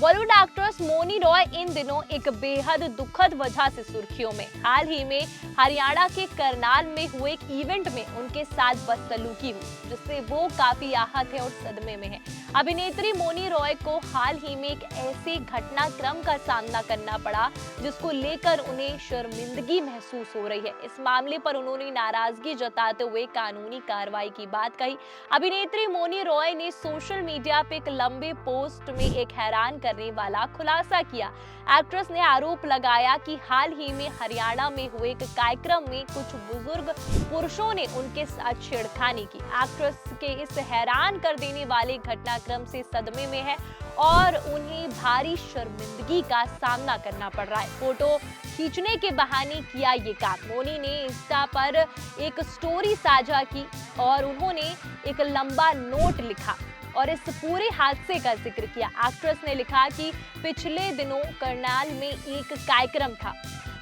Bollywood actress Mouni Roy इन दिनों एक बेहद दुखद वजह से सुर्खियों में। हाल ही में हरियाणा के करनाल में हुए एक इवेंट में उनके साथ बदसलूकी हुई, जिससे वो काफी आहत है और सदमे में है। अभिनेत्री मौनी रॉय को हाल ही में एक ऐसे घटनाक्रम का सामना करना पड़ा जिसको लेकर उन्हें शर्मिंदगी महसूस हो रही है। इस मामले पर उन्होंने नाराजगी जताते हुए कानूनी कार्रवाई की बात कही। अभिनेत्री मौनी रॉय ने सोशल मीडिया पे एक लंबे पोस्ट में एक हैरान करने वाला खुलासा किया। एक्ट्रेस ने आरोप लगाया कि हाल ही में हरियाणा में हुए एक कार्यक्रम में कुछ बुजुर्ग पुरुषों ने उनके साथ छेड़खानी की। एक्ट्रेस के इस हैरान कर देने वाले घटनाक्रम से सदमे में है और उन्हें भारी शर्मिंदगी का सामना करना पड़ रहा है। फोटो खींचने के बहाने किया ये काम। मौनी ने इंस्टा पर एक स्टोरी साझा की और उन्होंने एक लंबा नोट लिखा और इस पूरे हादसे का जिक्र किया। एक्ट्रेस ने लिखा कि पिछले दिनों करनाल में एक कार्यक्रम था।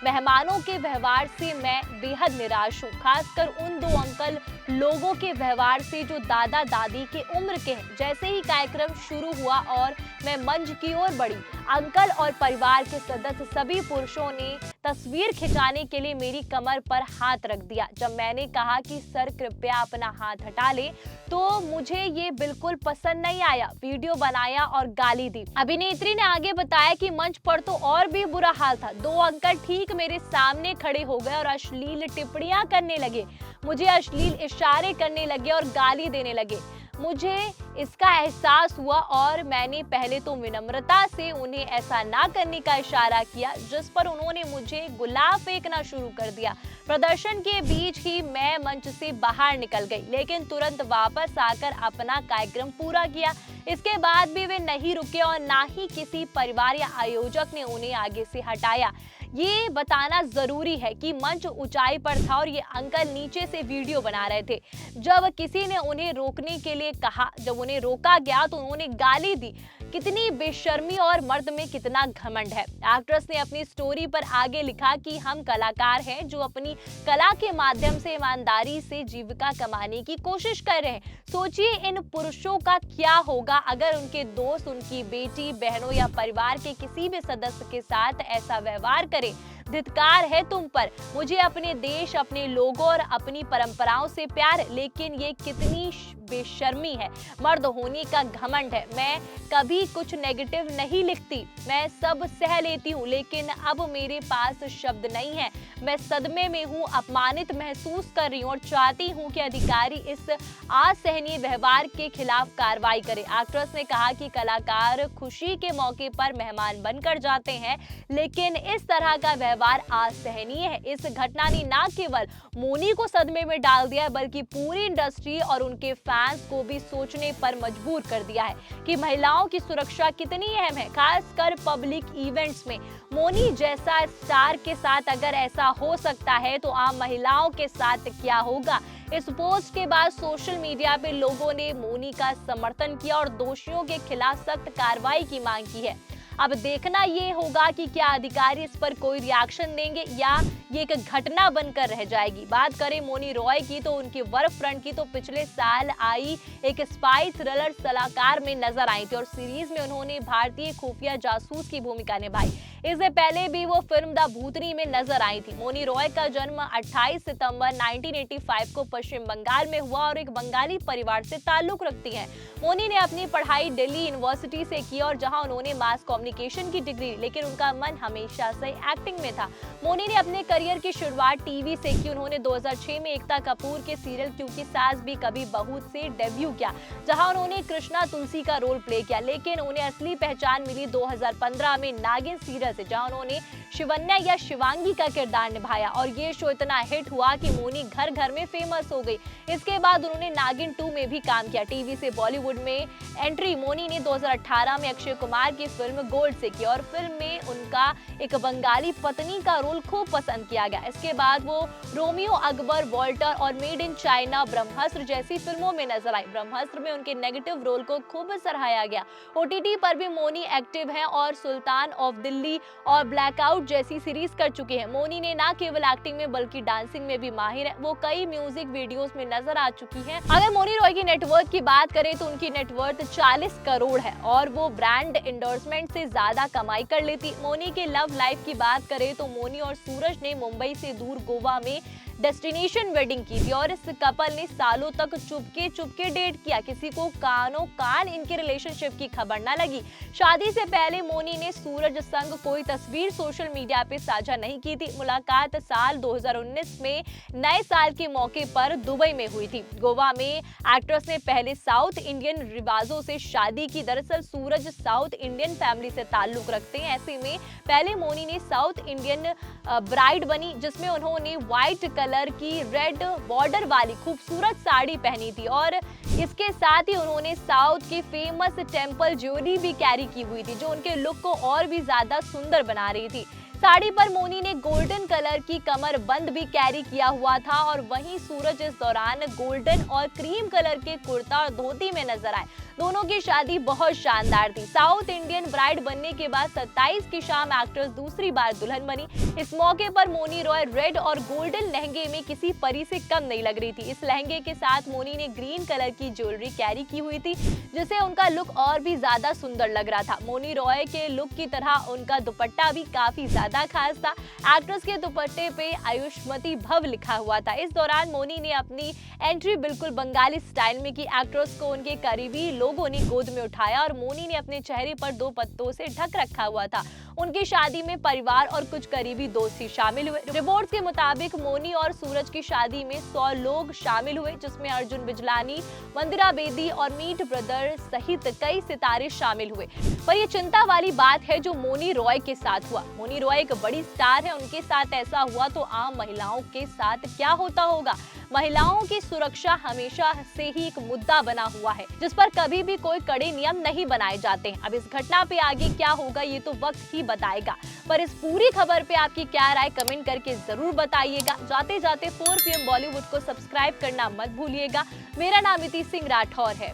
मेहमानों के व्यवहार से मैं बेहद निराश हूँ, खासकर उन दो अंकल लोगों के व्यवहार से जो दादा दादी के उम्र के हैं। जैसे ही कार्यक्रम शुरू हुआ और मैं मंच की ओर बढ़ी, अंकल और परिवार के सदस्य सभी पुरुषों ने तस्वीर खिंचाने के लिए मेरी कमर पर हाथ रख दिया। जब मैंने कहा कि सर कृपया अपना हाथ हटा ले, तो मुझे ये बिल्कुल पसंद नहीं आया। वीडियो बनाया और गाली दी। अभिनेत्री ने आगे बताया कि मंच पर तो और भी बुरा हाल था। दो अंकल ठीक मेरे सामने खड़े हो गए और अश्लील टिप्पणियां करने लगे, मुझे अश्लील इशारे करने लगे और गाली देने लगे। मुझे इसका एहसास हुआ और मैंने पहले तो विनम्रता से उन्हें ऐसा ना करने का इशारा किया, जिस पर उन्होंने मुझे गुलाब फेंकना शुरू कर दिया। प्रदर्शन के बीच ही मैं मंच से बाहर निकल गई, लेकिन तुरंत वापस आकर अपना कार्यक्रम पूरा किया। इसके बाद भी वे नहीं रुके और ना ही किसी परिवार या आयोजक ने उन्हें आगे से हटाया। ये बताना जरूरी है कि मंच ऊंचाई पर था और ये अंकल नीचे से वीडियो बना रहे थे। जब किसी ने उन्हें रोकने के लिए कहा, जब उन्हें रोका गया तो उन्होंने गाली दी। कितनी बेशर्मी और मर्द में कितना घमंड है। एक्ट्रेस ने अपनी स्टोरी पर आगे लिखा कि हम कलाकार हैं जो अपनी कला के माध्यम से ईमानदारी से जीविका कमाने की कोशिश कर रहे हैं। सोचिए इन पुरुषों का क्या होगा अगर उनके दोस्त, उनकी बेटी, बहनों या परिवार के किसी भी सदस्य के साथ ऐसा व्यवहार करें। धिक्कार है तुम पर। मुझे अपने देश, अपने लोगों और अपनी परंपराओं से प्यार, लेकिन ये कितनी बेशर्मी है, मर्द होने का घमंड है। मैं कभी कुछ नेगेटिव नहीं लिखती, मैं सब सह लेती हूँ, लेकिन अब मेरे पास शब्द नहीं है। मैं सदमे में हूँ, अपमानित महसूस कर रही हूँ और चाहती हूँ कि अधिकारी इस असहनीय व्यवहार के खिलाफ कार्रवाई करें। एक्ट्रेस ने कहा कि कलाकार खुशी के मौके पर मेहमान बनकर जाते हैं, लेकिन इस तरह का व्यवहार असहनीय है। इस घटना ने न केवल मौनी को सदमे में डाल दिया, बल्कि पूरी इंडस्ट्री और उनके फैंस को भी सोचने पर मजबूर कर दिया है कि महिलाओं की सुरक्षा कितनी अहम है, खासकर पब्लिक इवेंट्स में। मौनी जैसा स्टार के साथ अगर ऐसा हो सकता है तो आम महिलाओं के साथ क्या होगा। इस पोस्ट के बाद सोशल मीडिया पे लोगों ने मौनी का समर्थन किया और दोषियों के खिलाफ सख्त कार्रवाई की मांग की है। अब देखना ये होगा कि क्या अधिकारी इस पर कोई रिएक्शन देंगे या ये एक घटना बनकर रह जाएगी। बात करें मौनी रॉय की तो उनके वर्क फ्रंट की तो पिछले साल आई एक स्पाई थ्रिलर सलाहकार में नजर आई थी और सीरीज में उन्होंने भारतीय खुफिया जासूस की भूमिका निभाई। इससे पहले भी वो फिल्म द भूतनी में नजर आई थी। मौनी रॉय का जन्म 28 सितंबर 1985 को पश्चिम बंगाल में हुआ और एक बंगाली परिवार से ताल्लुक रखती हैं। मौनी ने अपनी पढ़ाई दिल्ली यूनिवर्सिटी से की और जहां उन्होंने मास कम्युनिकेशन की डिग्री, लेकिन उनका मन हमेशा से एक्टिंग में था। मौनी ने अपने करियर की शुरुआत टीवी से की। उन्होंने 2006 में एकता कपूर के सीरियल क्योंकि सास भी कभी बहू से डेब्यू किया, जहां उन्होंने कृष्णा तुलसी का रोल प्ले किया, लेकिन उन्हें असली पहचान मिली 2015 में नागिन सीरियल से, जहां उन्होंने शिवन्या या शिवांगी का किरदार निभाया और ये शो इतना हिट हुआ कि मौनी घर घर में फेमस हो गई। इसके बाद उन्होंने नागिन 2 में भी काम किया। टीवी से बॉलीवुड में एंट्री मौनी ने 2018 में अक्षय कुमार की फिल्म गोल्ड से की और फिल्म में उनका एक बंगाली पत्नी का रोल खूब पसंद किया गया। इसके बाद वो रोमियो अकबर, वॉल्टर और मेड इन चाइना, ब्रह्मास्त्र जैसी फिल्मों में नजर आई। ब्रह्मास्त्र में उनके नेगेटिव रोल को खूब सराहाया गया। ओटीटी पर भी मौनी एक्टिव हैं और सुल्तान ऑफ दिल्ली, और ब्लैकआउट जैसी सीरीज कर चुकी है। मौनी ने न केवल एक्टिंग में बल्कि डांसिंग में भी माहिर है। वो कई म्यूजिक वीडियोस में नजर आ चुकी हैं। अगर मौनी रॉय की नेटवर्थ की बात करें तो उनकी नेटवर्थ 40 करोड़ है और वो ब्रांड एंडोर्समेंट से ज्यादा कमाई कर लेती। मौनी के लव लाइफ की बात करें तो मौनी और सूरज ने मुंबई से दूर गोवा में डेस्टिनेशन वेडिंग की थी और इस कपल ने सालों तक चुपके चुपके डेट किया। किसी को कानों कान इनके रिलेशनशिप की खबर न लगी। शादी से पहले मौनी ने सूरज संग कोई तस्वीर सोशल मीडिया पे साझा नहीं की थी। मुलाकात साल 2019 में नए साल के मौके पर दुबई में हुई थी। गोवा में एक्ट्रेस ने पहले साउथ इंडियन रिवाजों से शादी की। दरअसल सूरज साउथ इंडियन फैमिली से ताल्लुक रखते हैं। ऐसे में पहले मौनी ने साउथ इंडियन ब्राइड बनी जिसमें उन्होंने व्हाइट कलर की रेड बॉर्डर वाली खूबसूरत साड़ी पहनी थी और इसके साथ ही उन्होंने साउथ की फेमस टेम्पल ज्वेलरी भी कैरी की हुई थी जो उनके लुक को और भी ज्यादा सुंदर बना रही थी। साड़ी पर मौनी ने गोल्डन कलर की कमर बंद भी कैरी किया हुआ था और वहीं सूरज इस दौरान गोल्डन और क्रीम कलर के कुर्ता और धोती में नजर आए। दोनों की शादी बहुत शानदार थी। साउथ इंडियन ब्राइड बनने के बाद 27 की शाम एक्ट्रेस दूसरी बार दुल्हन बनी। इस मौके पर मौनी रॉय रेड और गोल्डन लहंगे में किसी परी से कम नहीं लग रही थी। इस लहंगे के साथ मौनी ने ग्रीन कलर की ज्वेलरी कैरी की हुई थी जिससे उनका लुक और भी ज्यादा सुंदर लग रहा था। मौनी रॉय के लुक की तरह उनका दुपट्टा भी काफी ज्यादा खास था। एक्ट्रेस के दुपट्टे पे आयुष्मती भव लिखा हुआ था। इस दौरान मौनी ने अपनी एंट्री बिल्कुल बंगाली स्टाइल में की। एक्ट्रेस को उनके करीबी लोगों ने गोद में उठाया और मौनी ने अपने चेहरे पर 2 पत्तों से ढक रखा हुआ था। उनकी शादी में परिवार और कुछ करीबी दोस्त ही शामिल हुए। रिपोर्ट्स के मुताबिक मौनी और सूरज की शादी में 100 लोग शामिल हुए जिसमें अर्जुन बिजलानी, मंदिरा बेदी और मीट ब्रदर सहित कई सितारे शामिल हुए। पर ये चिंता वाली बात है जो मौनी रॉय के साथ हुआ। मौनी रॉय एक बड़ी स्टार है, उनके साथ ऐसा हुआ तो आम महिलाओं के साथ क्या होता होगा। महिलाओं की सुरक्षा हमेशा से ही एक मुद्दा बना हुआ है जिस पर कभी भी कोई कड़े नियम नहीं बनाए जाते हैं। अब इस घटना पे आगे क्या होगा ये तो वक्त ही बताएगा। पर इस पूरी खबर पे आपकी क्या राय कमेंट करके जरूर बताइएगा। जाते जाते 4 PM बॉलीवुड को सब्सक्राइब करना मत भूलिएगा। मेरा नाम इति सिंह राठौर है।